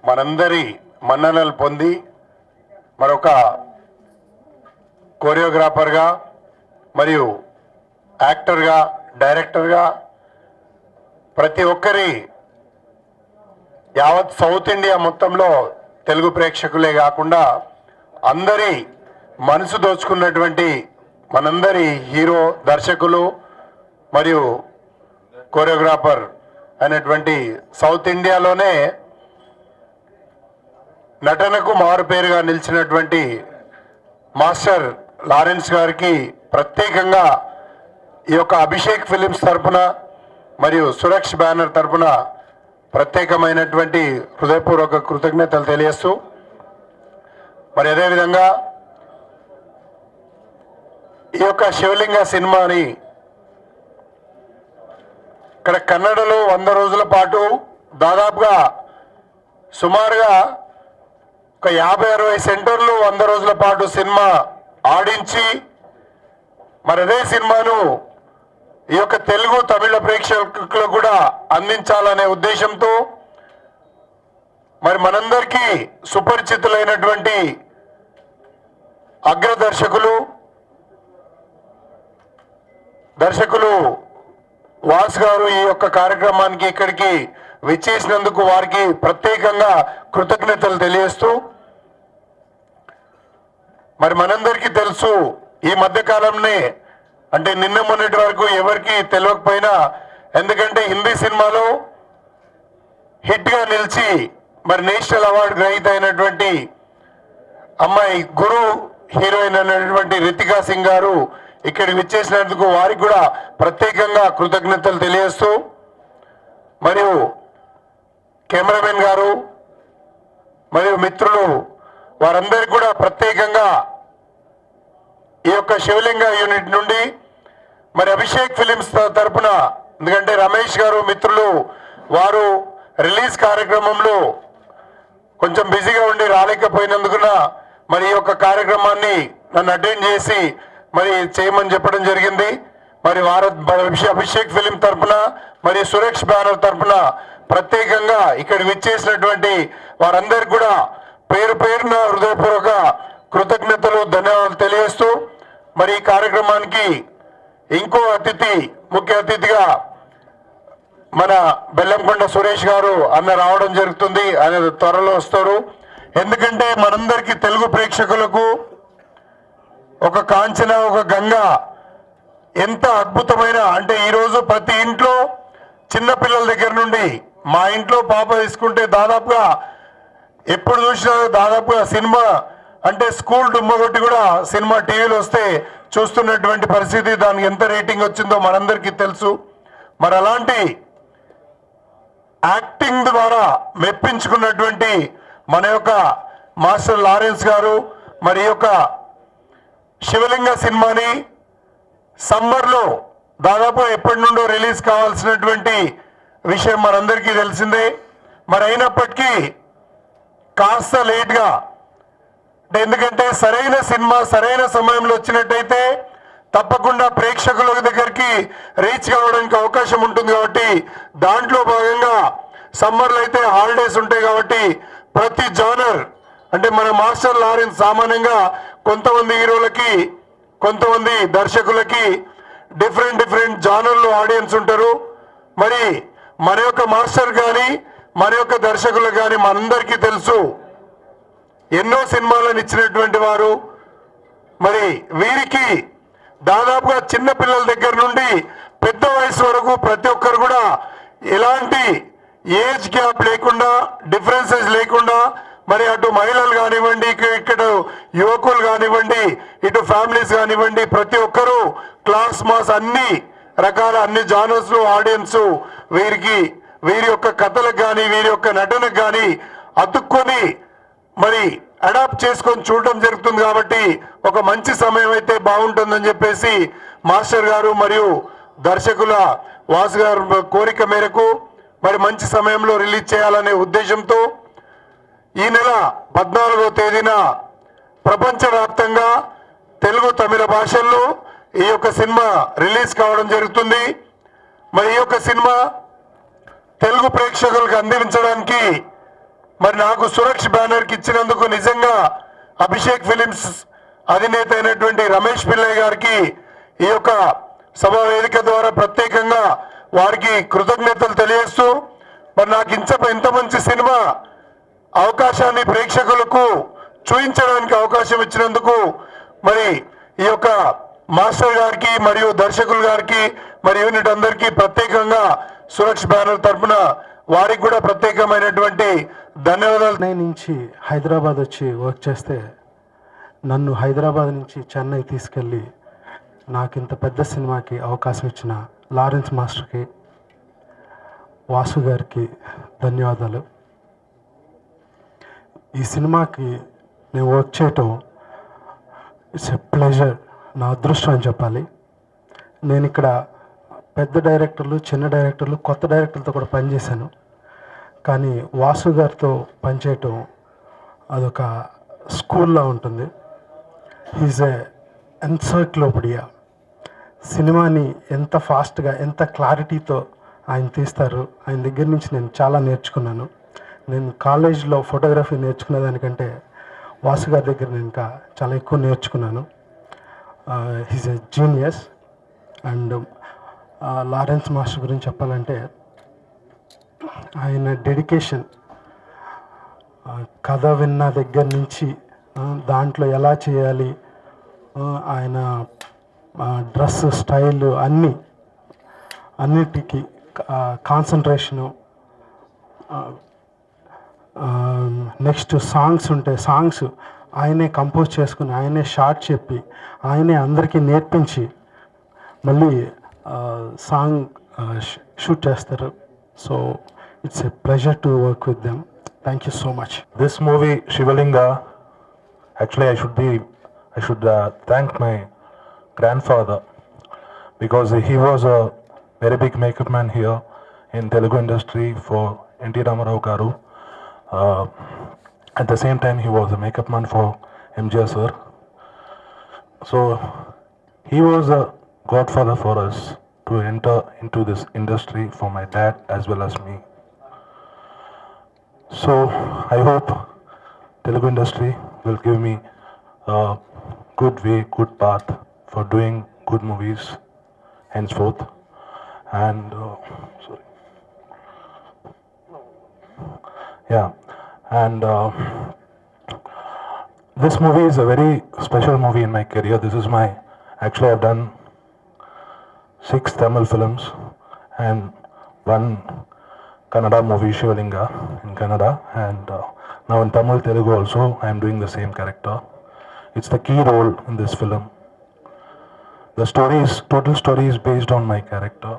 మనందరి మన్ననలు పొంది మరొక కోరియోగ్రాఫర్గా మరియు యాక్టర్గా డైరెక్టర్గా ప్రతి ఒక్కరి యావత్ సౌత్ ఇండియా మొత్తంలో తెలుగు ప్రేక్షకులే కాకుండా అందరి మనసు దోచుకున్నటువంటి మనందరి హీరో దర్శకులు మరియు కోరియోగ్రాఫర్ అనేటువంటి సౌత్ ఇండియాలోనే నటనకు మారుపేరుగా నిలిచినటువంటి మాస్టర్ లారెన్స్ గారికి ప్రత్యేకంగా ఈ యొక్క అభిషేక్ ఫిలిమ్స్ తరపున మరియు సురక్ష్ బ్యానర్ తరపున ప్రత్యేకమైనటువంటి హృదయపూర్వక కృతజ్ఞతలు తెలియజేస్తూ మరి అదేవిధంగా ఈ యొక్క శివలింగ సినిమాని ఇక్కడ కన్నడలో 100 రోజుల పాటు దాదాపుగా సుమారుగా ఒక 50-60 సెంటర్లు 100 రోజుల పాటు సినిమా ఆడించి మరి అదే సినిమాను ఈ యొక్క తెలుగు తమిళ ప్రేక్షకులకు కూడా అందించాలనే ఉద్దేశంతో మరి మనందరికీ సుపరిచితులైనటువంటి అగ్రదర్శకులు దర్శకులు వాస్ గారు ఈ యొక్క కార్యక్రమానికి ఇక్కడికి విచ్చేసినందుకు వారికి ప్రత్యేకంగా కృతజ్ఞతలు తెలియజేస్తూ మరి మనందరికీ తెలుసు ఈ మధ్యకాలంలో అంటే నిన్న మొన్నటి వరకు ఎవరికి తెలియకపోయినా ఎందుకంటే హిందీ సినిమాలో హిట్గా నిలిచి మరి నేషనల్ అవార్డు గ్రహీత అయినటువంటి అమ్మాయి గురు హీరోయిన్ అయినటువంటి రితికా సింగ్ గారు ఇక్కడికి విచ్చేసినందుకు వారికి కూడా ప్రత్యేకంగా కృతజ్ఞతలు తెలియజేస్తూ మరియు కెమెరామెన్ గారు మరియు మిత్రులు వారందరికీ కూడా ప్రత్యేకంగా ఈ యొక్క శివలింగ యూనిట్ నుండి మరి అభిషేక్ ఫిలిమ్స్ తరపున ఎందుకంటే రమేష్ గారు మిత్రులు వారు రిలీజ్ కార్యక్రమంలో కొంచెం బిజీగా ఉండి రాలేకపోయినందుకున మరి ఈ యొక్క కార్యక్రమాన్ని నన్ను అటెండ్ చేసి మరి చేయమని చెప్పడం జరిగింది మరి అభిషేక్ ఫిలిం తరపున మరి సురక్ష్ బ్యానర్ తరపున ప్రత్యేకంగా ఇక్కడ విచ్చేసినటువంటి వారందరికీ కూడా పేరు పేరున హృదయపూర్వక కృతజ్ఞతలు ధన్యవాదాలు తెలియజేస్తూ మరి ఈ కార్యక్రమానికి ఇంకో ముఖ్య అతిథిగా మన బెల్లంకొండ సురేష్ గారు అన్న రావడం జరుగుతుంది. ఆయన త్వరలో వస్తారు. ఎందుకంటే మనందరికీ తెలుగు ప్రేక్షకులకు ఒక కాంచన ఒక గంగ ఎంత అద్భుతమైన అంటే ఈరోజు ప్రతి ఇంట్లో చిన్న పిల్లల దగ్గర నుండి మా ఇంట్లో పాప తీసుకుంటే దాదాపుగా ఎప్పుడు చూసినా దాదాపుగా సినిమా అంటే స్కూల్ డుమ్మగొట్టి కూడా సినిమా టీవీలో వస్తే చూస్తున్నటువంటి పరిస్థితి. దానికి ఎంత రేటింగ్ వచ్చిందో మనందరికీ తెలుసు. మరి అలాంటి యాక్టింగ్ ద్వారా మెప్పించుకున్నటువంటి మన యొక్క మాస్టర్ లారెన్స్ గారు మరి యొక్క శివలింగ సినిమాని సమ్మర్లో దాదాపు ఎప్పటి నుండో రిలీజ్ కావాల్సినటువంటి విషయం మనందరికీ తెలిసిందే. మరి అయినప్పటికీ కాస్త లేట్గా అంటే ఎందుకంటే సరైన సినిమా సరైన సమయంలో వచ్చినట్టయితే తప్పకుండా ప్రేక్షకుల దగ్గరికి రీచ్ కావడానికి అవకాశం ఉంటుంది. కాబట్టి దాంట్లో భాగంగా సమ్మర్లో అయితే హాలిడేస్ ఉంటాయి కాబట్టి ప్రతి జానర్ అంటే మన మాస్టర్ లారెన్స్ సామాన్యంగా కొంతమంది హీరోలకి కొంతమంది దర్శకులకి డిఫరెంట్ జానర్లో ఆడియన్స్ ఉంటారు. మరి మన యొక్క మాస్టర్ కానీ మన యొక్క దర్శకులు కానీ మనందరికీ తెలుసు ఎన్నో సినిమాలను ఇచ్చినటువంటి వారు. మరి వీరికి దాదాపుగా చిన్న పిల్లల దగ్గర నుండి పెద్ద వయసు వరకు ప్రతి ఒక్కరు కూడా ఎలాంటి ఏజ్ గ్యాప్ లేకుండా డిఫరెన్సెస్ లేకుండా మరి అటు మహిళలు కానివ్వండి ఇక్కడ యువకులు కానివ్వండి ఇటు ఫ్యామిలీస్ కానివ్వండి ప్రతి ఒక్కరూ క్లాస్ మాస్ అన్ని రకాల అన్ని జానర్స్ లో ఆడియన్స్ వీరి యొక్క కథలకు కానీ వీరి యొక్క నటనకు కానీ అతుక్కొని మరి అడాప్ట్ చేసుకొని చూడటం జరుగుతుంది. కాబట్టి ఒక మంచి సమయం అయితే బాగుంటుందని చెప్పేసి మాస్టర్ గారు మరియు దర్శకుల వాసు గారు కోరిక మేరకు మరి మంచి సమయంలో రిలీజ్ చేయాలనే ఉద్దేశంతో ఈ నెల 14వ తేదీన ప్రపంచవ్యాప్తంగా తెలుగు తమిళ భాషల్లో ఈ యొక్క సినిమా రిలీజ్ కావడం జరుగుతుంది. మరి ఈ యొక్క సినిమా తెలుగు ప్రేక్షకులకు అందించడానికి మరి నాకు సురక్ష్ బ్యానర్కి ఇచ్చినందుకు నిజంగా అభిషేక్ ఫిలిమ్స్ అధినేత అయినటువంటి రమేష్ పిల్లయ్య గారికి ఈ యొక్క సభా వేదిక ద్వారా ప్రత్యేకంగా వారికి కృతజ్ఞతలు తెలియజేస్తూ మరి నాకు ఇంత మంచి సినిమా అవకాశాన్ని ప్రేక్షకులకు చూపించడానికి అవకాశం ఇచ్చినందుకు మరి ఈ యొక్క మాస్టర్ గారికి మరియు దర్శకులు గారికి మరి యూనిట్ అందరికీ ప్రత్యేకంగా సురక్ష్ బ్యానర్ తరఫున వారికి కూడా ప్రత్యేకమైనటువంటి ధన్యవాదాలు. చెన్నై నుంచి హైదరాబాద్ వచ్చి వర్క్ చేస్తే నన్ను హైదరాబాద్ నుంచి చెన్నై తీసుకెళ్ళి నాకు ఇంత పెద్ద సినిమాకి అవకాశం ఇచ్చిన లారెన్స్ మాస్టర్కి, వాసు గారికి ధన్యవాదాలు. ఈ సినిమాకి నేను వర్క్ చేయటం ఇట్స్ ఎ ప్లెజర్, నా అదృష్టం అని చెప్పాలి. నేను ఇక్కడ పెద్ద డైరెక్టర్లు, చిన్న డైరెక్టర్లు, కొత్త డైరెక్టర్లతో కూడా పనిచేశాను. కానీ వాసు గారితో పనిచేయటం అదొక స్కూల్లో ఉంటుంది. He's a encyclopedia. సినిమాని ఎంత ఫాస్ట్గా, ఎంత క్లారిటీతో ఆయన తీస్తారు. ఆయన దగ్గర నుంచి నేను చాలా నేర్చుకున్నాను. నేను కాలేజ్లో ఫోటోగ్రఫీ నేర్చుకునే దానికంటే వాసు గారి దగ్గర నేను ఇంకా చాలా ఎక్కువ నేర్చుకున్నాను. He's a genius. And Lawrence master గురించి చెప్పాలంటే ఆయన డెడికేషన్, కథ విన్న దగ్గర నుంచి దాంట్లో ఎలా చేయాలి, ఆయన డ్రెస్ స్టైల్ అన్నిటికీ కాన్సన్ట్రేషను. నెక్స్ట్ సాంగ్స్ ఉంటే సాంగ్స్ ఆయనే కంపోజ్ చేసుకుని, ఆయనే షార్ట్ చెప్పి, ఆయనే అందరికీ నేర్పించి మళ్ళీ సాంగ్ షూట్ చేస్తారు. So it's a pleasure to work with them. Thank you so much. This movie, Shivalinga, actually I should thank my grandfather, because he was a very big makeup man here in Telugu industry for N.T. Ramarao Garu. At the same time, he was a makeup man for MGR sir. So he was a godfather for us to enter into this industry for my dad as well as me. So I hope Telugu industry will give me a good way, good path for doing good movies henceforth. And this movie is a very special movie in my career. This is actually I've done 6 Tamil films and 1 Kannada movie, Shivalinga, in Kannada, and now in Tamil Telugu also I am doing the same character. It's the key role in this film. The total story is based on my character.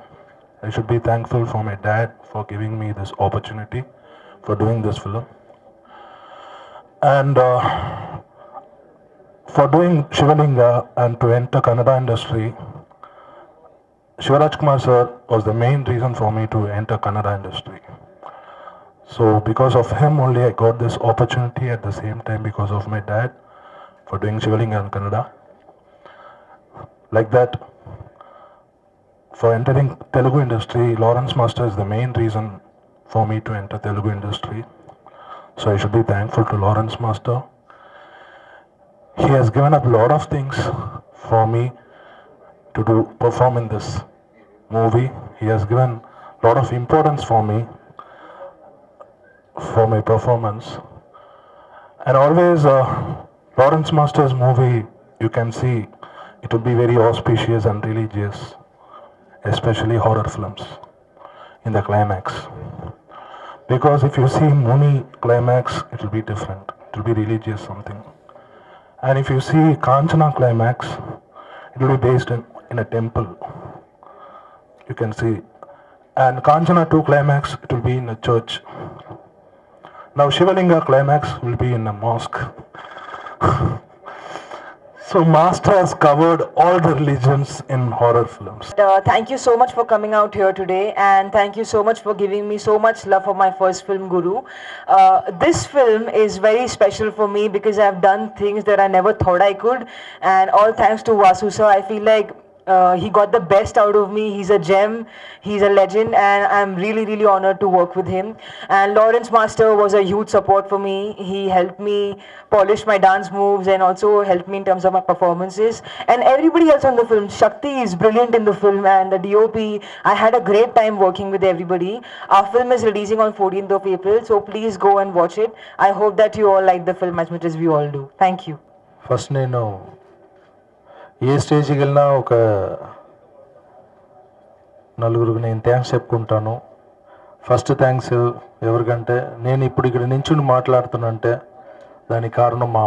I should be thankful for my dad for giving me this opportunity for doing this film. And for doing Shivalinga and to enter Kannada industry, Shivaraj Kumar sir was the main reason for me to enter Kannada industry. So because of him only I got this opportunity, at the same time because of my dad for doing Shivalinga in Kannada. Like that, for entering Telugu industry, Lawrence Master is the main reason for me to enter Telugu industry. So I should be thankful to Lawrence Master. He has given up a lot of things for me to perform in this movie. He has given a lot of importance for me, for my performance. And always Lawrence Master's movie, you can see it will be very auspicious and religious, especially horror films in the climax. Because if you see Muni climax, it will be different. It will be religious something. And if you see Kanchana climax, it will be based in a temple. You can see. And Kanchana 2 climax, it will be in a church. Now Shivalinga climax will be in a mosque. So Master has covered all the religions in horror films. Thank you so much for coming out here today, and thank you so much for giving me so much love for my first film, Guru. This film is very special for me because I've done things that I never thought I could, and all thanks to Vasu sir. I feel like He got the best out of me. He's a gem. He's a legend, and I'm really, really honored to work with him. And Lawrence Master was a huge support for me. He helped me polish my dance moves and also helped me in terms of my performances. And everybody else on the film, Shakti is brilliant in the film, and the DOP. I had a great time working with everybody. Our film is releasing on 14th of April, so please go and watch it. I hope that you all like the film as much as we all do. Thank you. First నేను ఏ స్టేజ్కి వెళ్ళినా ఒక నలుగురికి నేను thanks చెప్పుకుంటాను. First thanks ఎవరికంటే నేను ఇప్పుడు ఇక్కడ నించుని మాట్లాడుతున్నంటే దానికి కారణం మా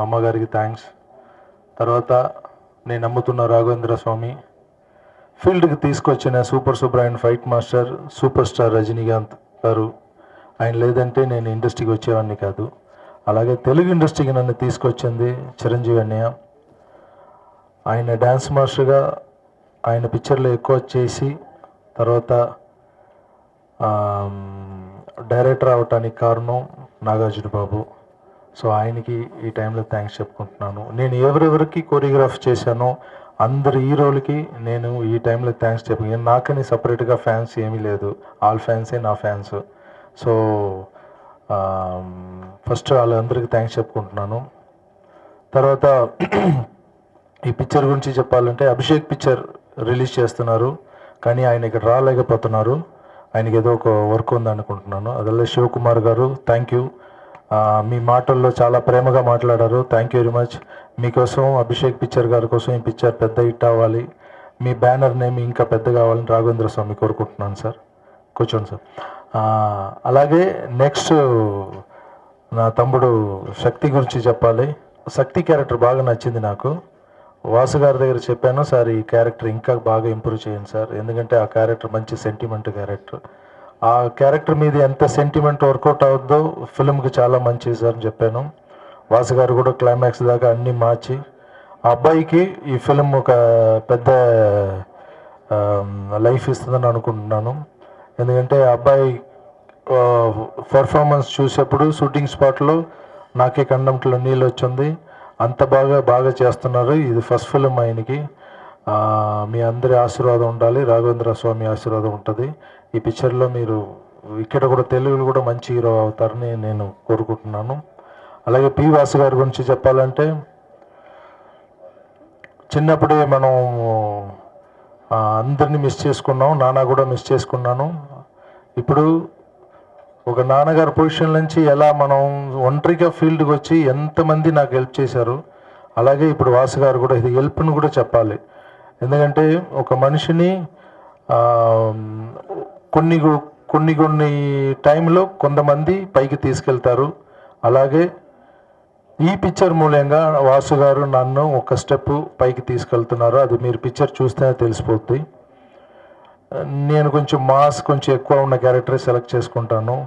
అమ్మగారికి థ్యాంక్స్. తర్వాత నేను నమ్ముతున్న రాఘవేంద్ర స్వామి, ఫీల్డ్కి తీసుకొచ్చిన super and fight master super star Rajinikanth గారు. ఆయన లేదంటే నేను ఇండస్ట్రీకి వచ్చేవాడిని కాదు. అలాగే తెలుగు ఇండస్ట్రీకి నన్ను తీసుకొచ్చింది చిరంజీవి అన్నయ్య. ఆయన డ్యాన్స్ మాస్టర్గా ఆయన పిక్చర్లో ఎక్కువ చేసి తర్వాత డైరెక్టర్ అవటానికి కారణం నాగార్జున బాబు. సో ఆయనకి ఈ టైంలో థ్యాంక్స్ చెప్పుకుంటున్నాను. నేను ఎవరెవరికి కొరియోగ్రాఫ్ చేశానో అందరు హీరోలకి నేను ఈ టైంలో థ్యాంక్స్ చెప్పాను. నాకని సపరేట్గా ఫ్యాన్స్ ఏమీ లేదు, ఆల్ ఫ్యాన్సే నా ఫ్యాన్స్. సో ఫస్ట్ వాళ్ళందరికీ థ్యాంక్స్ చెప్పుకుంటున్నాను. తర్వాత ఈ పిక్చర్ గురించి చెప్పాలంటే అభిషేక్ పిక్చర్ రిలీజ్ చేస్తున్నారు, కానీ ఆయన ఇక్కడ రాలేకపోతున్నారు. ఆయనకి ఏదో ఒక వర్క్ ఉందనుకుంటున్నాను. అదల్లా శివకుమార్ గారు థ్యాంక్ యూ. మీ మాటల్లో చాలా ప్రేమగా మాట్లాడారు. Thank you very much. మీకోసం అభిషేక్ పిక్చర్ గారి కోసం ఈ పిక్చర్ పెద్ద హిట్ అవ్వాలి, మీ బ్యానర్ నేమ్ ఇంకా పెద్ద కావాలని రాఘవేంద్ర స్వామి కోరుకుంటున్నాను సార్. కూర్చోండి సార్. అలాగే నెక్స్ట్ నా తమ్ముడు శక్తి గురించి చెప్పాలి. శక్తి క్యారెక్టర్ బాగా నచ్చింది నాకు. వాసు గారి దగ్గర చెప్పాను, సార్ ఈ క్యారెక్టర్ ఇంకా బాగా ఇంప్రూవ్ చేయండి సార్, ఎందుకంటే ఆ క్యారెక్టర్ మంచి సెంటిమెంట్ క్యారెక్టర్. ఆ క్యారెక్టర్ మీద ఎంత సెంటిమెంట్ వర్కౌట్ అవుద్దో ఫిల్మ్కి చాలా మంచిది సార్ అని చెప్పాను. వాసు గారు కూడా క్లైమాక్స్ దాకా అన్నీ మార్చి ఆ అబ్బాయికి ఈ ఫిల్మ్ ఒక పెద్ద లైఫ్ ఇస్తుందని అనుకుంటున్నాను. ఎందుకంటే ఆ అబ్బాయి పర్ఫార్మెన్స్ చూసేప్పుడు షూటింగ్ స్పాట్లో నాకే కండంట్లో నీళ్ళు వచ్చింది. అంత బాగా చేస్తున్నారు. ఇది ఫస్ట్ ఫిలిం ఆయనకి. మీ అందరి ఆశీర్వాదం ఉండాలి, రాఘవేంద్ర స్వామి ఆశీర్వాదం ఉంటుంది. ఈ పిక్చర్లో మీరు ఇక్కడ కూడా తెలుగులో కూడా మంచి హీరో అవుతారని నేను కోరుకుంటున్నాను. అలాగే పి వాసు గారి గురించి చెప్పాలంటే చిన్నప్పుడే మనం అందరినీ మిస్ చేసుకున్నాం, నాన్న కూడా మిస్ చేసుకున్నాను. ఇప్పుడు ఒక నాన్నగారి పొజిషన్ నుంచి ఎలా మనం ఒంటరిగా ఫీల్డ్కి వచ్చి ఎంతమంది నాకు హెల్ప్ చేశారు, అలాగే ఇప్పుడు వాసు గారు కూడా ఇది హెల్ప్ను కూడా చెప్పాలి. ఎందుకంటే ఒక మనిషిని కొన్ని టైంలో కొంతమంది పైకి తీసుకెళ్తారు. అలాగే ఈ పిక్చర్ మూలంగా వాసు గారు నన్ను ఒక స్టెప్ పైకి తీసుకెళ్తున్నారు. అది మీరు పిక్చర్ చూస్తేనే తెలిసిపోద్ది. నేను కొంచెం ఎక్కువ ఉన్న క్యారెక్టర్ సెలెక్ట్ చేసుకుంటాను.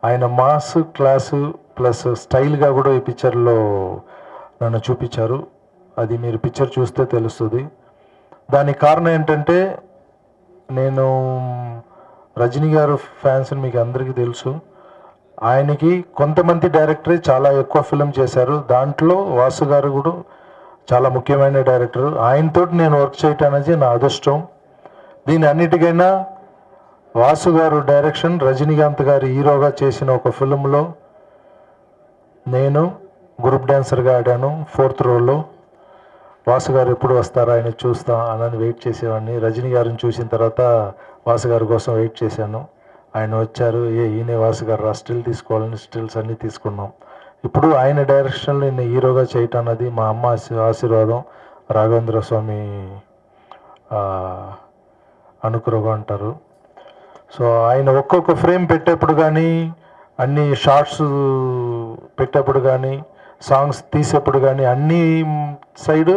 ఆయన మాస్ క్లాసు ప్లస్ స్టైల్గా కూడా ఈ పిక్చర్లో నన్ను చూపించారు. అది మీరు పిక్చర్ చూస్తే తెలుస్తుంది. దానికి కారణం ఏంటంటే నేను రజనీ గారు ఫ్యాన్స్ మీకు అందరికీ తెలుసు. ఆయనకి కొంతమంది డైరెక్టరే చాలా ఎక్కువ ఫిలిం చేశారు. దాంట్లో వాసు గారు కూడా చాలా ముఖ్యమైన డైరెక్టర్. ఆయనతో నేను వర్క్ చేయటం అనేది నా అదృష్టం. దీని అన్నిటికైనా వాసు గారు డైరెక్షన్, రజనీకాంత్ గారు హీరోగా చేసిన ఒక ఫిలింలో నేను గ్రూప్ డాన్సర్గా ఆడాను 4th రోలో. వాసు గారు ఎప్పుడు వస్తారా ఆయన చూస్తా అని వెయిట్ చేసేవాడిని. రజనీ గారిని చూసిన తర్వాత వాసు గారి కోసం వెయిట్ చేశాను. ఆయన వచ్చారు. ఈయనే వాసు గారు రా స్టిల్ తీసుకోవాలని స్టిల్స్ అన్నీ తీసుకున్నాం. ఇప్పుడు ఆయన డైరెక్షన్లో నేను హీరోగా చేయటం అన్నది మా అమ్మ ఆశీర్వాదం, రాఘవేంద్ర స్వామి అనుగ్రహం అంటారు. సో ఆయన ఒక్కొక్క ఫ్రేమ్ పెట్టేప్పుడు కానీ, అన్ని షార్ట్స్ పెట్టేప్పుడు కానీ, సాంగ్స్ తీసేప్పుడు కానీ అన్ని సైడ్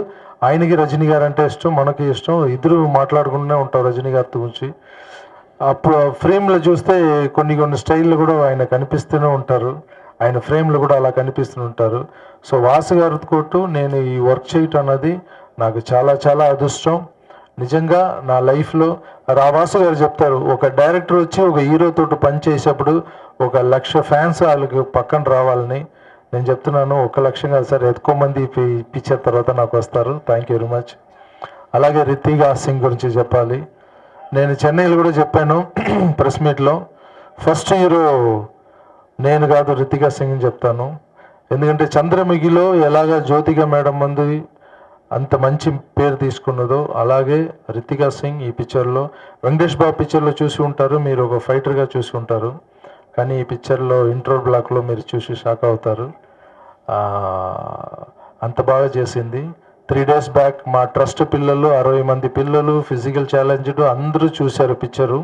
ఆయనకి రజనీ గారు అంటే ఇష్టం, మనకి ఇష్టం. ఇద్దరు మాట్లాడుకుంటూనే ఉంటారు రజనీ గారి గురించి. అప్పుడు ఫ్రేమ్లో చూస్తే కొన్ని స్టైల్లో కూడా ఆయన కనిపిస్తూనే ఉంటారు. ఆయన ఫ్రేమ్లో కూడా అలా కనిపిస్తూ ఉంటారు. సో వాసు గారితో నేను ఈ వర్క్ చేయటం అన్నది నాకు చాలా అదృష్టం. నిజంగా నా లైఫ్లో వాసు గారు చెప్తారు, ఒక డైరెక్టర్ వచ్చి ఒక హీరోతో పని చేసేప్పుడు 1,00,000 ఫ్యాన్స్ వాళ్ళకి పక్కన రావాలని. నేను చెప్తున్నాను 1,00,000 కాదు సార్, ఎక్కువ మంది పిక్చర్ తర్వాత నాకు వస్తారు. Thank you very much. అలాగే రితికా సింగ్ గురించి చెప్పాలి. నేను చెన్నైలో కూడా చెప్పాను ప్రెస్ మీట్లో, ఫస్ట్ హీరో నేను కాదు రితికా సింగ్ అని చెప్తాను. ఎందుకంటే చంద్రముఖిలో ఎలాగ జ్యోతిక మేడం ముందు అంత మంచి పేరు తీసుకున్నదో అలాగే రితికా సింగ్ ఈ పిక్చర్లో, వెంకటేష్ బాబు పిక్చర్లో చూసి ఉంటారు మీరు, ఒక ఫైటర్గా చూసి ఉంటారు. కానీ ఈ పిక్చర్లో ఇంట్రో బ్లాక్లో మీరు చూసి షాక్ అవుతారు. అంత బాగా చేసింది. 3 days బ్యాక్ మా ట్రస్ట్ పిల్లలు 60 మంది పిల్లలు ఫిజికల్ ఛాలెంజ్డ్ అందరూ చూశారు పిక్చరు.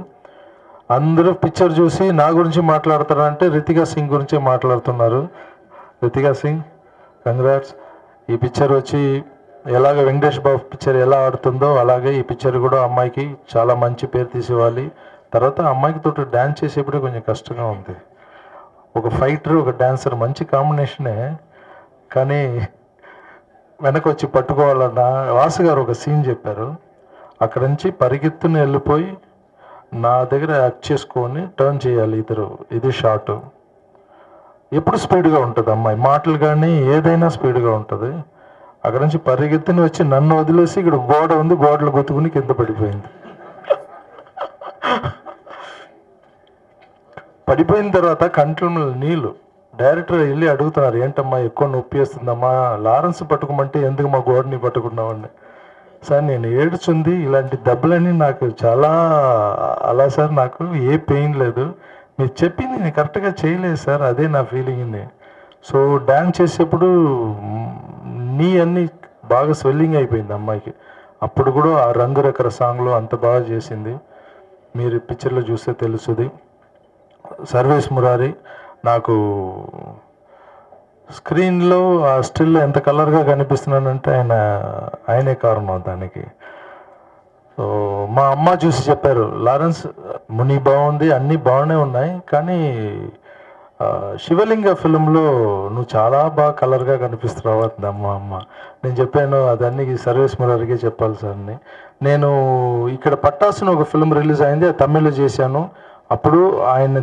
అందరూ పిక్చర్ చూసి నా గురించి మాట్లాడతారంటే రితికా సింగ్ గురించే మాట్లాడుతున్నారు. రితికా సింగ్ కంగ్రాట్స్. ఈ పిక్చర్ వచ్చి ఎలాగ వెంకటేష్ బాబు పిక్చర్ ఎలా ఆడుతుందో అలాగే ఈ పిక్చర్ కూడా అమ్మాయికి చాలా మంచి పేరు తీసివ్వాలి. తర్వాత అమ్మాయికి తోటి డ్యాన్స్ చేసేప్పుడే కొంచెం కష్టంగా ఉంది. ఒక ఫైటర్ ఒక డ్యాన్సర్ మంచి కాంబినేషనే, కానీ వెనక వచ్చి పట్టుకోవాలన్న వాసు గారు ఒక సీన్ చెప్పారు. అక్కడ నుంచి పరిగెత్తుని వెళ్ళిపోయి నా దగ్గర యాక్ట్ చేసుకొని టర్న్ చేయాలి ఇద్దరు. ఇది షార్ట్. ఎప్పుడు స్పీడ్గా ఉంటుంది అమ్మాయి, మాటలు కానీ ఏదైనా స్పీడ్గా ఉంటుంది. అక్కడ నుంచి పరిగెత్తుని వచ్చి నన్ను వదిలేసి ఇక్కడ గోడ ఉంది, గోడలు గుద్దుకుని కింద పడిపోయింది. పడిపోయిన తర్వాత కంట్రోల్ నీళ్ళు. డైరెక్టర్ వెళ్ళి అడుగుతున్నారు, ఏంటమ్మా ఎక్కువ నొప్పి వేస్తుందమ్మా, లారెన్స్ పట్టుకోమంటే ఎందుకు మా గోడని పట్టుకున్నామని. సార్ నేను ఏడుచుంది, ఇలాంటి దెబ్బలని నాకు చాలా అలా సార్, నాకు ఏ పెయిన్ లేదు, మీరు చెప్పింది నేను కరెక్ట్గా చేయలేదు సార్, అదే నా ఫీలింగ్ని. సో డ్యాన్స్ చేసేప్పుడు నీ అన్నీ బాగా స్వెల్లింగ్ అయిపోయింది అమ్మాయికి. అప్పుడు కూడా ఆ రంగురకర సాంగ్లో అంత బాగా చేసింది. మీరు పిక్చర్లో చూస్తే తెలుస్తుంది. సర్వేస్ మురారి నాకు స్క్రీన్లో ఆ స్టిల్ ఎంత కలర్గా కనిపిస్తున్నానంటే ఆయనే కారణం దానికి. సో మా అమ్మ చూసి చెప్పారు, లారెన్స్ ముని బాగుంది, అన్నీ బాగానే ఉన్నాయి, కానీ శివలింగ ఫిలింలో నువ్వు చాలా బాగా కలర్గా కనిపిస్తున్నావు అంది అమ్మ. నేను చెప్పాను అదన్నీ సర్వేస్ మురారికే చెప్పాలి సార్ అని. నేను ఇక్కడ పట్టాసుని ఒక ఫిలిం రిలీజ్ అయింది, అది తమిళ్లో చేశాను. అప్పుడు ఆయన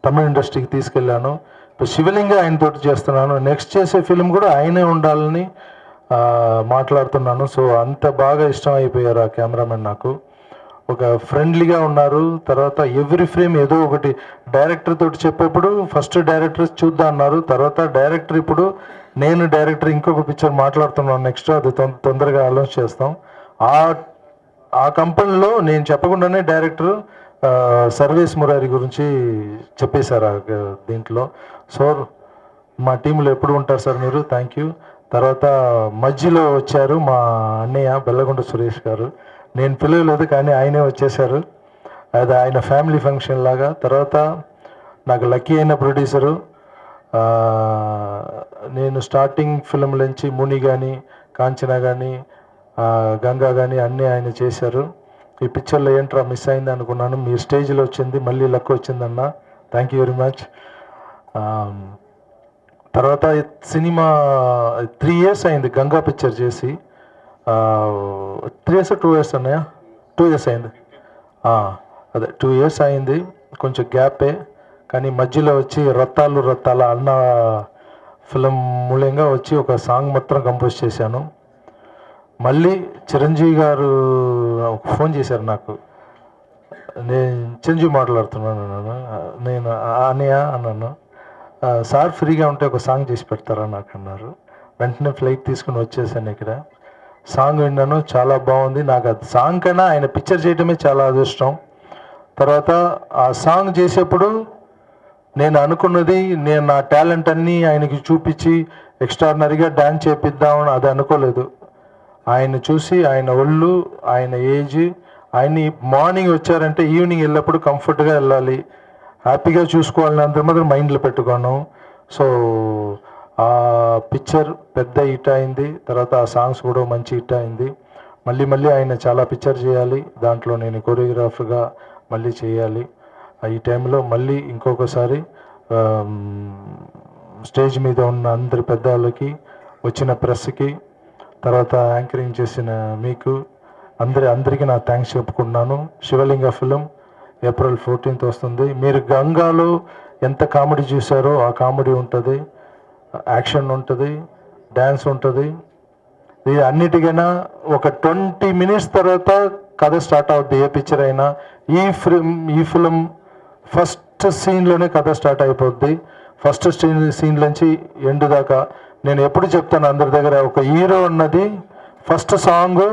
తమిళ ఇండస్ట్రీకి తీసుకెళ్ళాను. ఇప్పుడు శివలింగ ఆయనతోటి చేస్తున్నాను. నెక్స్ట్ చేసే ఫిలిం కూడా ఆయనే ఉండాలని మాట్లాడుతున్నాను. సో అంత బాగా ఇష్టం అయిపోయారు ఆ కెమెరామెన్ నాకు. ఒక ఫ్రెండ్లీగా ఉన్నారు. తర్వాత ఎవ్రీ ఫ్రేమ్ ఏదో ఒకటి డైరెక్టర్ తోటి చెప్పేప్పుడు ఫస్ట్ డైరెక్టర్ చూద్దాం అన్నారు. తర్వాత డైరెక్టర్ ఇప్పుడు నేను డైరెక్టర్ ఇంకొక పిక్చర్ మాట్లాడుతున్నాను నెక్స్ట్, అది తొందరగా అనౌన్స్ చేస్తాం. ఆ కంపెనీలో నేను చెప్పకుండానే డైరెక్టర్ సర్వేస్ మురారి గురించి చెప్పేశారు దీంట్లో. సార్ మా టీంలో ఎప్పుడు ఉంటారు సార్ మీరు, థ్యాంక్ యూ. తర్వాత మధ్యలో వచ్చారు మా అన్నయ్య బెల్లగొండ సురేష్ గారు. నేను పిలవలేదు కానీ ఆయనే వచ్చేసారు, అది ఆయన ఫ్యామిలీ ఫంక్షన్ లాగా. తర్వాత నాకు లక్కీ అయిన ప్రొడ్యూసరు, నేను స్టార్టింగ్ ఫిల్మ్ నుంచి ముని కానీ కాంచన కానీ గంగా కానీ అన్నీ ఆయన చేశారు. ఈ పిక్చర్లో ఏంట్రా మిస్ అయింది అనుకున్నాను, మీ స్టేజ్లో వచ్చింది, మళ్ళీ లక్ వచ్చిందన్న, థ్యాంక్ యూ వెరీ మచ్. తర్వాత సినిమా 3 years అయింది గంగా పిక్చర్ చేసి. 3 years 2 years అన్నాయా, 2 years అయింది. అదే 2 years అయింది, కొంచెం గ్యాపే. కానీ మధ్యలో వచ్చి రత్తాల అన్న ఫిలిం మూలంగా వచ్చి ఒక సాంగ్ మాత్రం కంపోజ్ చేశాను. మళ్ళీ చిరంజీవి గారు ఫోన్ చేశారు నాకు, నేను చిరంజీవి మాట్లాడుతున్నాను నేను అనయ్య అన్నాను. సార్ ఫ్రీగా ఉంటే ఒక సాంగ్ చేసి పెడతారా నాకు అన్నారు. వెంటనే ఫ్లైట్ తీసుకుని వచ్చేసాను. ఇక్కడ సాంగ్ విన్నాను, చాలా బాగుంది. నాకు అది సాంగ్ కన్నా ఆయన పిక్చర్ చేయడమే చాలా అదృష్టం. తర్వాత ఆ సాంగ్ చేసేప్పుడు నేను అనుకున్నది, నేను నా టాలెంట్ అన్నీ ఆయనకి చూపించి ఎక్స్ట్రాడినరీగా డ్యాన్స్ చేపిద్దామని అది అనుకోలేదు. ఆయన చూసి ఆయన ఒళ్ళు, ఆయన ఏజ్, ఆయన్ని మార్నింగ్ వచ్చారంటే ఈవినింగ్ వెళ్ళినప్పుడు కంఫర్ట్గా వెళ్ళాలి, హ్యాపీగా చూసుకోవాలని అంత మాత్రం మైండ్లో పెట్టుకోను. సో ఆ పిక్చర్ పెద్ద హిట్ అయింది. తర్వాత ఆ సాంగ్స్ కూడా మంచి హిట్ అయింది. మళ్ళీ ఆయన చాలా పిక్చర్ చేయాలి, దాంట్లో నేను కొరియోగ్రాఫర్గా మళ్ళీ చేయాలి. ఈ టైంలో మళ్ళీ ఇంకొకసారి స్టేజ్ మీద ఉన్న అందరి పెద్దవాళ్ళకి, వచ్చిన ప్రెస్కి, తర్వాత యాంకరింగ్ చేసిన మీకు అందరికీ నా థ్యాంక్స్ చెప్పుకున్నాను. శివలింగ ఫిలిం April 14th వస్తుంది. మీరు గంగాలో ఎంత కామెడీ చూసారో ఆ కామెడీ ఉంటుంది, యాక్షన్ ఉంటుంది, డ్యాన్స్ ఉంటుంది. ఇది అన్నిటికైనా ఒక 20 minutes తర్వాత కథ స్టార్ట్ అవుద్ది. ఏ పిక్చర్ అయినా ఈ ఫిలిం ఫస్ట్ సీన్లోనే కథ స్టార్ట్ అయిపోద్ది. ఫస్ట్ సీన్ నుంచి ఎండ్ దాకా నేను ఎప్పుడు చెప్తాను అందరి దగ్గర, ఒక హీరో ఉన్నది ఫస్ట్ సాంగ్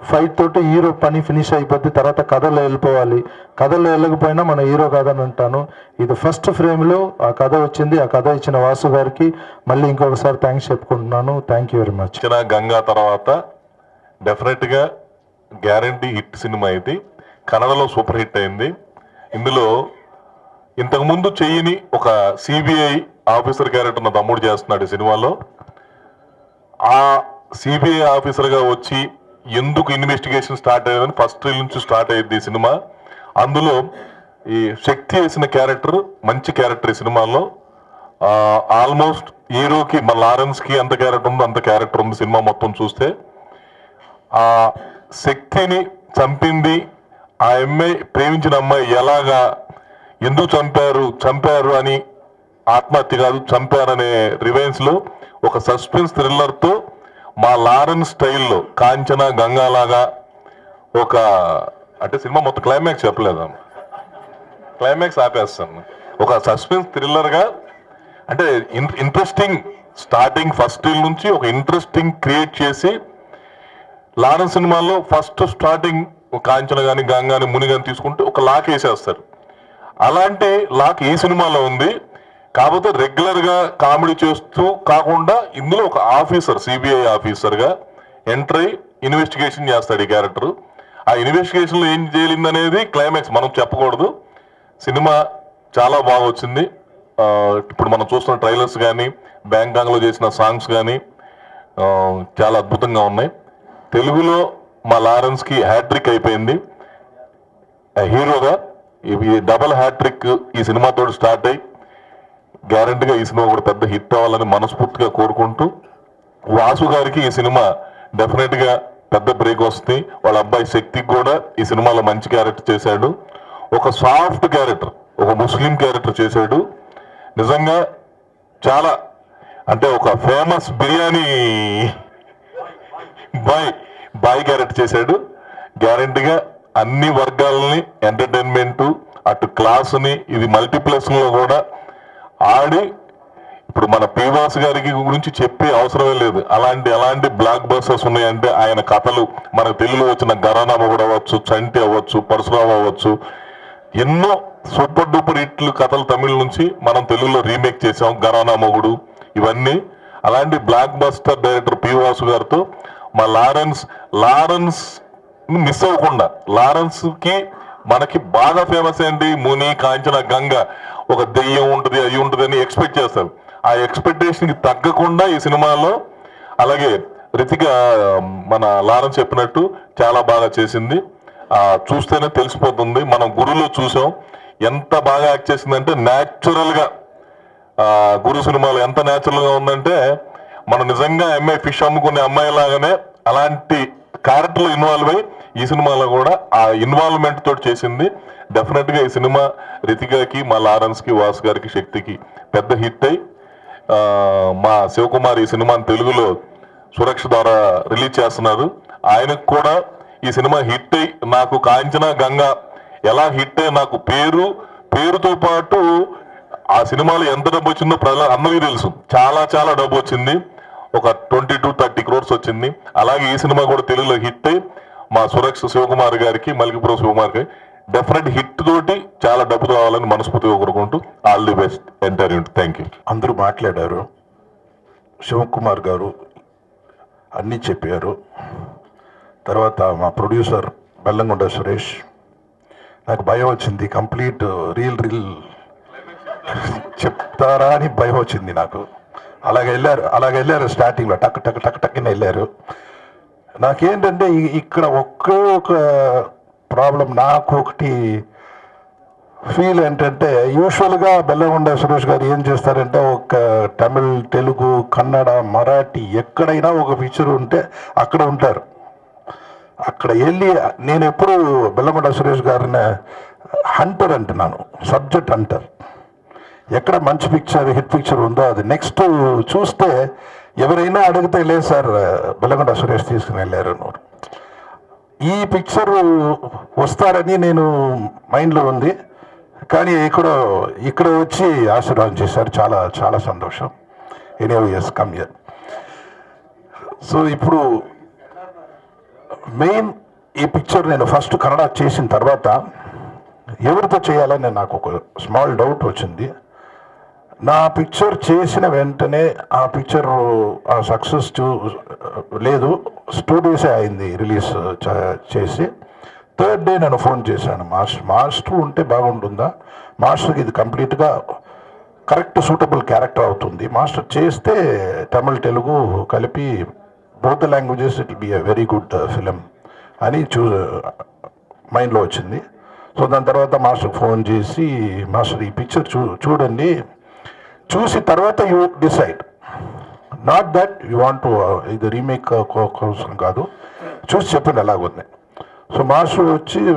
ఫైట్ తోటి హీరో పని ఫినిష్ అయిపోద్ది. తర్వాత కథలో వెళ్ళిపోవాలి. కథలో వెళ్ళకపోయినా మన హీరో కాదని అంటాను. ఇది ఫస్ట్ ఫ్రేమ్లో ఆ కథ వచ్చింది. ఆ కథ ఇచ్చిన వాసు గారికి మళ్ళీ ఇంకొకసారి థ్యాంక్స్ చెప్పుకుంటున్నాను. Thank you very much. Ganga తర్వాత డెఫినెట్గా గ్యారంటీ హిట్ సినిమా ఇది. కన్నడలో సూపర్ హిట్ అయింది. ఇందులో ఇంతకుముందు చెయ్యని ఒక సిబిఐ ఆఫీసర్ క్యారెక్టర్ నా తమ్ముడు చేస్తున్నాడు ఈ సినిమాలో. ఆ సిబిఐ ఆఫీసర్గా వచ్చి ఎందుకు ఇన్వెస్టిగేషన్ స్టార్ట్ అయ్యేదని ఫస్ట్ రీల్ నుంచి స్టార్ట్ అయ్యింది ఈ సినిమా. అందులో ఈ శక్తి వేసిన క్యారెక్టర్ మంచి క్యారెక్టర్ ఈ సినిమాలో. ఆల్మోస్ట్ హీరోకి మన లారెన్స్కి ఎంత క్యారెక్టర్ ఉందో అంత క్యారెక్టర్ ఉంది సినిమా మొత్తం చూస్తే. ఆ శక్తిని చంపింది ఆ అమ్మాయి, ప్రేమించిన అమ్మాయి ఎలాగా, ఎందుకు చంపారు అని, ఆత్మహత్య కాదు చంపారనే రివెంజ్లో ఒక సస్పెన్స్ థ్రిల్లర్తో మా లారెన్స్ స్టైల్లో కాంచన గంగా లాగా ఒక, అంటే సినిమా మొత్తం క్లైమాక్స్ చెప్పలేదు, క్లైమాక్స్ ఆపేస్తాను. ఒక సస్పెన్స్ థ్రిల్లర్గా అంటే ఇంట్రెస్టింగ్ స్టార్టింగ్ ఫస్ట్ రీల్ నుంచి ఒక ఇంట్రెస్టింగ్ క్రియేట్ చేసి లారెన్స్ సినిమాలో ఫస్ట్ స్టార్టింగ్ కాంచన కానీ గంగాని ముని కానీ తీసుకుంటే ఒక లాక్ వేసేస్తారు. అలాంటి లాక్ ఈ సినిమాలో ఉంది. కాకపోతే రెగ్యులర్గా కామెడీ చేస్తూ కాకుండా ఇందులో ఒక ఆఫీసర్, సిబిఐ ఆఫీసర్గా ఎంటర్ అయ్యి ఇన్వెస్టిగేషన్ చేస్తాడు ఈ క్యారెక్టర్. ఆ ఇన్వెస్టిగేషన్లో ఏం చేయలేదు అనేది క్లైమాక్స్ మనం చెప్పకూడదు. సినిమా చాలా బాగా వచ్చింది. ఇప్పుడు మనం చూస్తున్న ట్రైలర్స్ కానీ బ్యాంకాంగ్లో చేసిన సాంగ్స్ కానీ చాలా అద్భుతంగా ఉన్నాయి. తెలుగులో మా లారెన్స్కి హ్యాట్రిక్ అయిపోయింది హీరోగా. ఈ డబల్ హ్యాట్రిక్ ఈ సినిమాతో స్టార్ట్ అయ్యి గ్యారంటీగా ఈ సినిమా కూడా పెద్ద హిట్ అవ్వాలని మనస్ఫూర్తిగా కోరుకుంటూ, వాసు గారికి ఈ సినిమా డెఫినెట్గా పెద్ద బ్రేక్ వస్తుంది. వాళ్ళ అబ్బాయి శక్తికి కూడా ఈ సినిమాలో మంచి క్యారెక్టర్ చేశాడు. ఒక సాఫ్ట్ క్యారెక్టర్, ఒక ముస్లిం క్యారెక్టర్ చేశాడు. నిజంగా చాలా అంటే ఒక ఫేమస్ బిర్యానీ బాయ్ క్యారెక్టర్ చేశాడు. గ్యారంటీగా అన్ని వర్గాలని ఎంటర్టైన్మెంట్ అటు క్లాస్ని ఇది మల్టీప్లెక్స్లో కూడా ఆడి, ఇప్పుడు మన పీవాస్ గారికి గురించి చెప్పే అవసరమే లేదు. అలాంటి బ్లాక్ బస్టర్స్ ఉన్నాయంటే ఆయన కథలు మన తెలుగులో వచ్చిన గరానా మొగుడు అవ్వచ్చు, చంటి అవ్వచ్చు, పరశురావు అవ్వచ్చు, ఎన్నో సూపర్ డూపర్ హిట్లు కథలు తమిళ నుంచి మనం తెలుగులో రీమేక్ చేసాం. గరానా మొగుడు ఇవన్నీ అలాంటి బ్లాక్ బస్టర్ డైరెక్టర్ పీవాసు గారితో మా లారెన్స్ మిస్ అవ్వకుండా, లారెన్స్ కి మనకి బాగా ఫేమస్ ఏంటి, ముని కాంచన గంగా ఒక దెయ్యం ఉంటుంది అవి ఉంటుంది అని ఎక్స్పెక్ట్ చేస్తారు. ఆ ఎక్స్పెక్టేషన్ కి తగ్గకుండా ఈ సినిమాలో అలాగే రితిక మన లారెన్స్ చెప్పినట్టు చాలా బాగా చేసింది. చూస్తేనే తెలిసిపోతుంది. మనం గురులో చూసాం ఎంత బాగా యాక్ట్ చేసిందంటే న్యాచురల్ గా. గురు సినిమాలో ఎంత న్యాచురల్ గా ఉందంటే మనం నిజంగా అమ్మాయి ఫిష్ అమ్ముకునే అమ్మాయి లాగానే అలాంటి క్యారెక్టర్లో ఇన్వాల్వ్ అయ్యి ఈ సినిమాలో కూడా ఆ ఇన్వాల్వ్మెంట్ తోటి చేసింది. డెఫినెట్ గా ఈ సినిమా రితికాకి, మా లారెన్స్ కి, వాసు గారికి, శక్తికి పెద్ద హిట్ అయ్యి మా శివకుమార్ ఈ సినిమాని తెలుగులో సురక్ష ద్వారా రిలీజ్ చేస్తున్నారు. ఆయనకు కూడా ఈ సినిమా హిట్ అయ్యి నాకు కాంచన గంగా ఎలా హిట్ అయ్యి నాకు పేరుతో పాటు ఆ సినిమాలో ఎంత డబ్బు వచ్చిందో ప్రజలు అందరికీ తెలుసు. చాలా డబ్బు వచ్చింది. ఒక 20-30 crores వచ్చింది. అలాగే ఈ సినిమా కూడా తెలుగులో హిట్ అయ్యి మా సురక్ష శివకుమార్ గారికి, మల్కిపురం శివకుమార్ గారికి డెఫినెట్ హిట్ తోటి చాలా డబ్బు కావాలని మనస్ఫూర్తిగా కోరుకుంటూ all the best entire unit. Thank you. అందరూ మాట్లాడారు. శివకుమార్ గారు అన్నీ చెప్పారు. తర్వాత మా ప్రొడ్యూసర్ బెల్లంకొండ సురేష్, నాకు భయం వచ్చింది. కంప్లీట్ రీల్ చెప్తారా అని భయం వచ్చింది నాకు. అలాగే వెళ్ళారు స్టార్టింగ్లో టక్ వెళ్ళారు. నాకేంటంటే ఇక్కడ ఒక ప్రాబ్లం, నాకు ఒకటి ఫీల్ ఏంటంటే, యూజువల్గా బెల్లంకొండ సురేష్ గారు ఏం చేస్తారంటే ఒక తమిళ్, తెలుగు, కన్నడ, మరాఠీ ఎక్కడైనా ఒక పిక్చర్ ఉంటే అక్కడ ఉంటారు. అక్కడ వెళ్ళి నేను ఎప్పుడు బెల్లంకొండ సురేష్ గారిని హంటర్ అంటున్నాను, సబ్జెక్ట్ హంటర్. ఎక్కడ మంచి పిక్చర్, హిట్ పిక్చర్ ఉందో అది నెక్స్ట్ చూస్తే ఎవరైనా అడిగితే లేదు సార్ బెల్లగొండ సురేష్ తీసుకుని వెళ్ళారు అన్నారు. ఈ పిక్చర్ వస్తారని నేను మైండ్లో ఉంది, కానీ ఇక్కడ వచ్చి ఆశీర్వాదం చేశారు. చాలా చాలా సంతోషం. Anyway yes come here. So ఇప్పుడు మెయిన్ ఈ పిక్చర్ నేను ఫస్ట్ కన్నడ చేసిన తర్వాత ఎవరితో చేయాలని నాకు ఒక స్మాల్ డౌట్ వచ్చింది. నా పిక్చర్ చేసిన వెంటనే ఆ పిక్చర్ ఆ సక్సెస్ లేదు, 2 డేసే అయింది రిలీజ్ చేసి. 3rd డే నేను ఫోన్ చేశాను, మాస్టర్ ఉంటే బాగుంటుందా, మాస్టర్కి ఇది కంప్లీట్గా కరెక్ట్ సూటబుల్ క్యారెక్టర్ అవుతుంది, మాస్టర్ చేస్తే తమిళ్ తెలుగు కలిపి both the languages it will be a very good film అని మైండ్లో వచ్చింది. సో దాని తర్వాత మాస్టర్కి ఫోన్ చేసి, మాస్టర్ ఈ పిక్చర్ చూడండి, చూసి తర్వాత you decide, not that you want to ఇది రీమేక్ కోసం కాదు, చూసి చెప్పండి ఎలాగుంది. సో మాస్టర్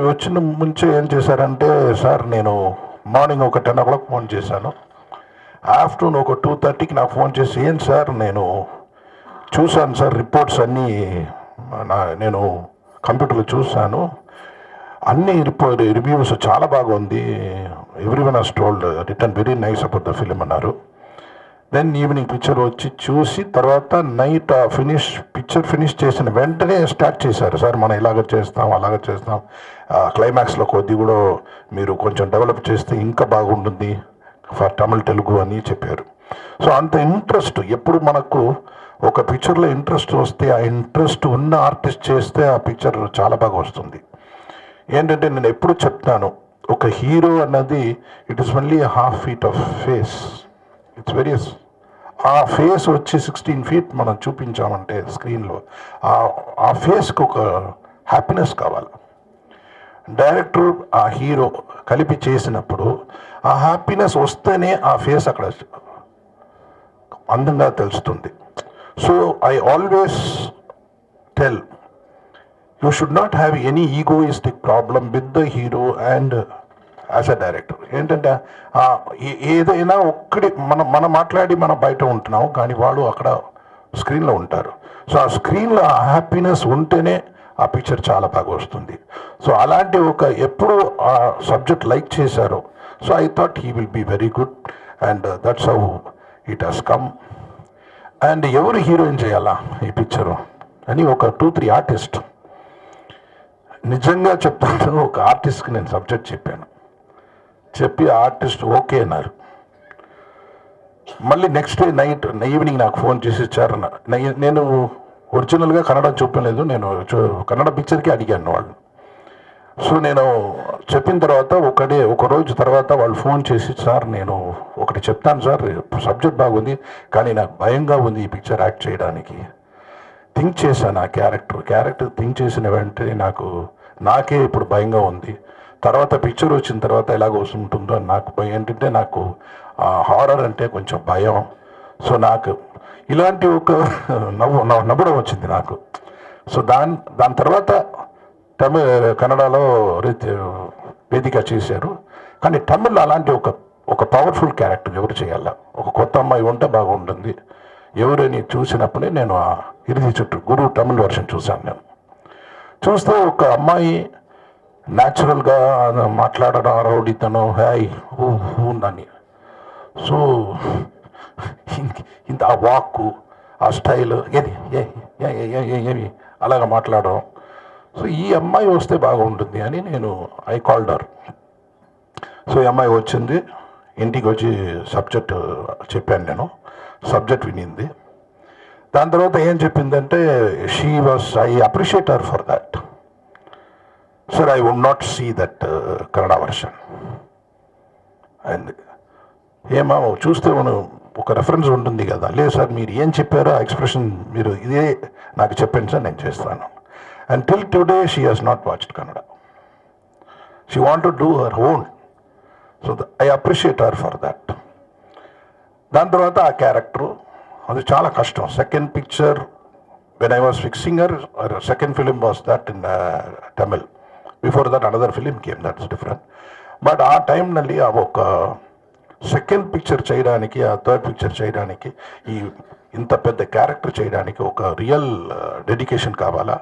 వచ్చిన ముంచే ఏం చేశారంటే, సార్ నేను మార్నింగ్ ఒక 10 o'clock ఫోన్ చేశాను, ఆఫ్టర్నూన్ ఒక 2:30కి నాకు ఫోన్ చేసి, ఏం సార్ నేను చూశాను సార్ రిపోర్ట్స్ అన్నీ నేను కంప్యూటర్లో చూశాను, అన్ని రివ్యూస్ చాలా బాగుంది, everyone has told return very nice about the film అన్నారు. దెన్ ఈవినింగ్ పిక్చర్ వచ్చి చూసి తర్వాత నైట్ పిక్చర్ ఫినిష్ చేసిన వెంటనే స్టార్ట్ చేశారు, సార్ మనం ఇలాగ చేస్తాం అలాగ చేస్తాం, క్లైమాక్స్లో కొద్ది కూడా మీరు కొంచెం డెవలప్ చేస్తే ఇంకా బాగుంటుంది ఫర్ తమిళ్ తెలుగు అని చెప్పారు. సో అంత ఇంట్రెస్ట్ ఎప్పుడు మనకు ఒక పిక్చర్లో ఇంట్రెస్ట్ వస్తే, ఆ ఇంట్రెస్ట్ ఉన్న ఆర్టిస్ట్ చేస్తే ఆ పిక్చర్ చాలా బాగా వస్తుంది. ఏంటంటే నేను ఎప్పుడు చెప్తాను, ఒక హీరో అన్నది it is only ½ feet of face, it's various. ఆ ఫేస్ వచ్చి 16 feet మనం చూపించామంటే స్క్రీన్లో ఆ ఫేస్కి ఒక హ్యాపీనెస్ కావాలి. డైరెక్టర్ ఆ హీరో కలిపి చేసినప్పుడు ఆ హ్యాపీనెస్ వస్తేనే ఆ ఫేస్ అక్కడ అందంగా తెలుస్తుంది. So I always tell, you should not have any egoistic problem with the hero and as a director. ఏంటంటే ఏదైనా మనం మాట్లాడి మనం బయట ఉంటున్నాం, కానీ వాళ్ళు అక్కడ స్క్రీన్లో ఉంటారు. సో ఆ స్క్రీన్లో ఆ హ్యాపీనెస్ ఉంటేనే ఆ పిక్చర్ చాలా బాగా వస్తుంది. సో అలాంటి ఎప్పుడు ఆ సబ్జెక్ట్ లైక్ చేశారో, so I thought he will be very good and that's how it has come. And ఎవరు హీరోయిన్ చేయాలా ఈ పిక్చరు అని ఒక 2-3 ఆర్టిస్ట్, నిజంగా చెప్తాను, ఒక ఆర్టిస్ట్కి నేను సబ్జెక్ట్ చెప్పాను, చెప్పి ఆర్టిస్ట్ ఓకే అన్నారు. మళ్ళీ నెక్స్ట్ డే ఈవినింగ్ నాకు ఫోన్ చేసి ఇచ్చారు. నేను ఒరిజినల్గా కన్నడ చూపలేదు, నేను కన్నడ పిక్చర్కి అడిగాను వాళ్ళు. సో నేను చెప్పిన తర్వాత ఒక రోజు తర్వాత వాళ్ళు ఫోన్ చేసి, సార్ నేను ఒకటి చెప్తాను సార్, సబ్జెక్ట్ బాగుంది కానీ నాకు భయంగా ఉంది ఈ పిక్చర్ యాక్ట్ చేయడానికి. థింక్ చేశాను ఆ క్యారెక్టర్ థింక్ చేసిన వెంటనే నాకే ఇప్పుడు భయంగా ఉంది. తర్వాత పిక్చర్ వచ్చిన తర్వాత ఎలాగ ఉంటుందో నాకు భయం. ఏంటంటే నాకు హారర్ అంటే కొంచెం భయం. సో నాకు ఇలాంటి ఒక నవ్వడం వచ్చింది నాకు. సో దాని తర్వాత కన్నడలో వేదిక చేశారు, కానీ తమిళ్లో అలాంటి ఒక పవర్ఫుల్ క్యారెక్టర్ ఎవరు చేయాలా, ఒక కొత్త అమ్మాయి ఉంటే బాగుంటుంది ఎవరని చూసినప్పుడే నేను ఇరిది చుట్టూ గురు తమిళ్ వర్షన్ చూశాను. నేను చూస్తే ఒక అమ్మాయి న్యాచురల్గా మాట్లాడడం, రౌడీతనం, హ్యాయ్ ఉందని. సో ఇంత ఆ వాక్కు, ఆ స్టైల్, ఏది అలాగ మాట్లాడడం. సో ఈ అమ్మాయి వస్తే బాగుంటుంది అని ఐ కాల్డ్ హర్. సో ఈ అమ్మాయి వచ్చింది, ఇంటికి వచ్చి సబ్జెక్ట్ చెప్పాను, నేను సబ్జెక్ట్ వినింది. దాని తర్వాత ఏం చెప్పిందంటే, I appreciate her for that. Sir I would not see that Kannada version. And ఏమా చూస్తే ఒక రెఫరెన్స్ ఉంటుంది కదా, లేదు సార్ మీరు ఏం చెప్పారో ఆ ఎక్స్ప్రెషన్ మీరు ఇదే నాకు చెప్పండి సార్, నేను చేస్తాను. And till today she has not watched Kannada. She wanted to do her own. So I appreciate her for that. దాని తర్వాత ఆ క్యారెక్టర్ అది చాలా కష్టం. Second picture when I was fixing her second film was that in Tamil. Before that another film came, that's different. But ఆ టైంನಲ್ಲಿ ఒక second picture చేయడానికి, ఆ థర్డ్ పిక్చర్ చేయడానికి, ఈ ఇంత పెద్ద క్యారెక్టర్ చేయడానికి ఒక రియల్ డెడికేషన్ కావాలా.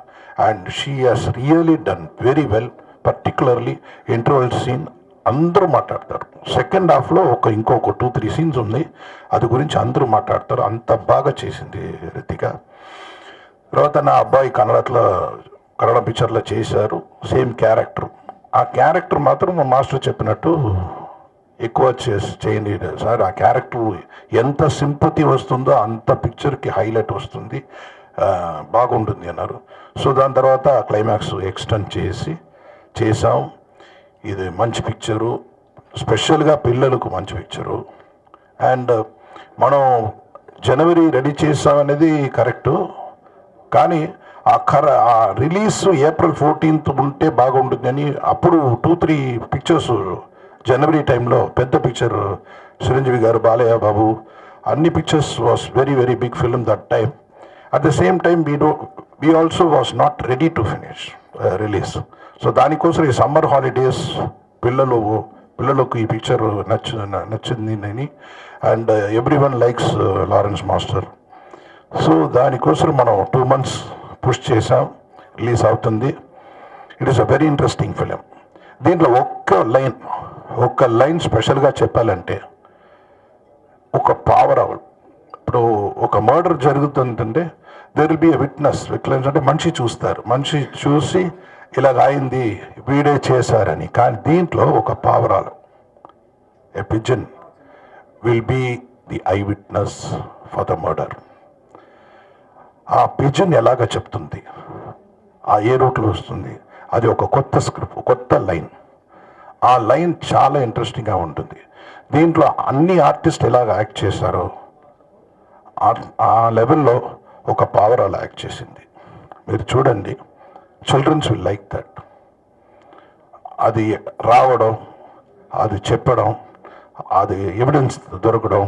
And she has really done very well. Particularly interval scene అందరూ మాట్లాడతారు. సెకండ్ హాఫ్లో ఇంకొక 2-3 సీన్స్ ఉంది, అది గురించి అందరూ మాట్లాడతారు. అంత బాగా చేసింది రితిక. తర్వాత నా అబ్బాయి కన్నడ పిక్చర్లో చేశారు, సేమ్ క్యారెక్టర్. ఆ క్యారెక్టర్ మాత్రం మా మాస్టర్ చెప్పినట్టు ఎక్కువ చేయండి సార్. ఆ క్యారెక్టర్ ఎంత సింపతి వస్తుందో అంత పిక్చర్కి హైలైట్ వస్తుంది, బాగుంటుంది అన్నారు. సో దాని తర్వాత క్లైమాక్స్ ఎక్స్టెండ్ చేసాం. ఇది మంచి పిక్చరు, స్పెషల్గా పిల్లలకు మంచి పిక్చరు. అండ్ మనం జనవరి రెడీ చేసామనేది కరెక్టు, కానీ ఆ రిలీజ్ April 14th ఉంటే బాగుంటుందని అప్పుడు 2-3 పిక్చర్స్ జనవరి టైంలో పెద్ద పిక్చర్ చిరంజీవి గారు, బాలయ్య బాబు, అన్ని pictures was very very big film that time. At the same time we also was not ready to finish release. So దానికోసం ఈ సమ్మర్ హాలిడేస్ పిల్లలకు ఈ పిక్చర్ నచ్చింది. And every one likes Lawrence master. So దానికోసం మనం 2 months push చేసాం, release అవుతుంది. It is a very interesting film. దీంట్లో ఒక్క లైన్ స్పెషల్గా చెప్పాలంటే, ఒక పవర్ అవల్. ఇప్పుడు ఒక మర్డర్ జరుగుతుందంటే there will be a witness అంటే మనిషి చూస్తారు, మనిషి చూసి ఇలాగ అయింది, వీడే చేశారని. కానీ దీంట్లో ఒక పావురాలు, a pigeon will be the eye witness for the murder. ఆ పిజన్ ఎలాగ చెప్తుంది, ఆ ఏ రూట్లో వస్తుంది, అది ఒక కొత్త స్క్రిప్ట్, కొత్త లైన్. ఆ లైన్ చాలా ఇంట్రెస్టింగ్గా ఉంటుంది. దీంట్లో అన్ని ఆర్టిస్ట్ ఎలాగ యాక్ట్ చేశారో ఆ లెవెల్లో ఒక పావురాలు యాక్ట్ చేసింది. మీరు చూడండి, చిల్డ్రన్స్ విల్ లైక్ దట్. అది రావడం, అది చెప్పడం, అది ఎవిడెన్స్ దొరకడం,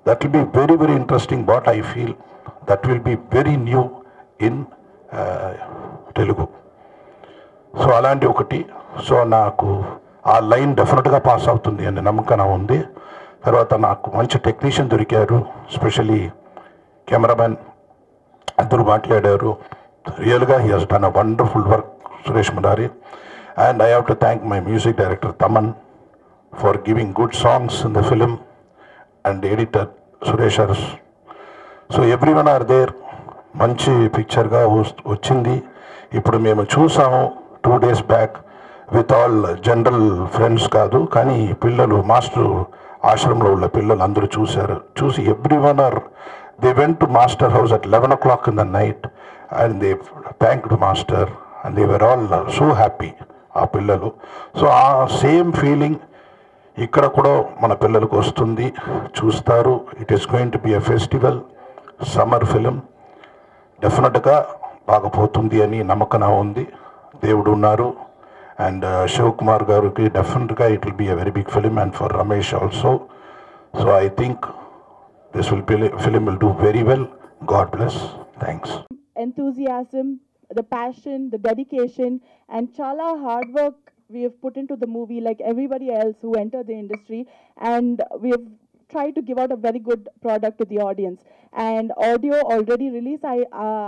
that will be very very interesting. What I feel that will be very new in Telugu. So అలాంటి ఒకటి. సో నాకు ఆ లైన్ డెఫినెట్గా పాస్ అవుతుంది అనే నమ్మకం ఉంది. తర్వాత నాకు మంచి టెక్నీషియన్ దొరికారు, స్పెషలీ కెమెరామెన్ అందరూ మాట్లాడారు. రియల్గా he has done a wonderful work, Suresh Murari. And I have to thank my music director Thaman for giving good songs in the film, and editor Suresh Urs. So every one are there. మంచి పిక్చర్గా వచ్చింది. ఇప్పుడు మేము చూసాము 2 days back with all general friends కాదు, కానీ పిల్లలు, master ఆశ్రమంలో ఉన్న పిల్లలు అందరూ చూసి every one they went to master house at 11 o'clock in the night and they thanked master and they were all so happy, ఆ పిల్లలు. సో ఆ సేమ్ ఫీలింగ్ ఇక్కడ కూడా మన పిల్లలకు వస్తుంది, చూస్తారు. It is going to be a festival summer film. డెఫినెట్గా బాగపోతుంది అని నమ్మకం ఉంది. దేవుడు ఉన్నారు. అండ్ శివకుమార్ గారికి డెఫినెట్గా it will be a very big film, and for Ramesh also. So I think this film will do very well. God bless. Thanks. Enthusiasm, the passion, the dedication, and chala hard work we have put into the movie, like everybody else who entered the industry, and we have tried to give out a very good product to the audience. And audio already released.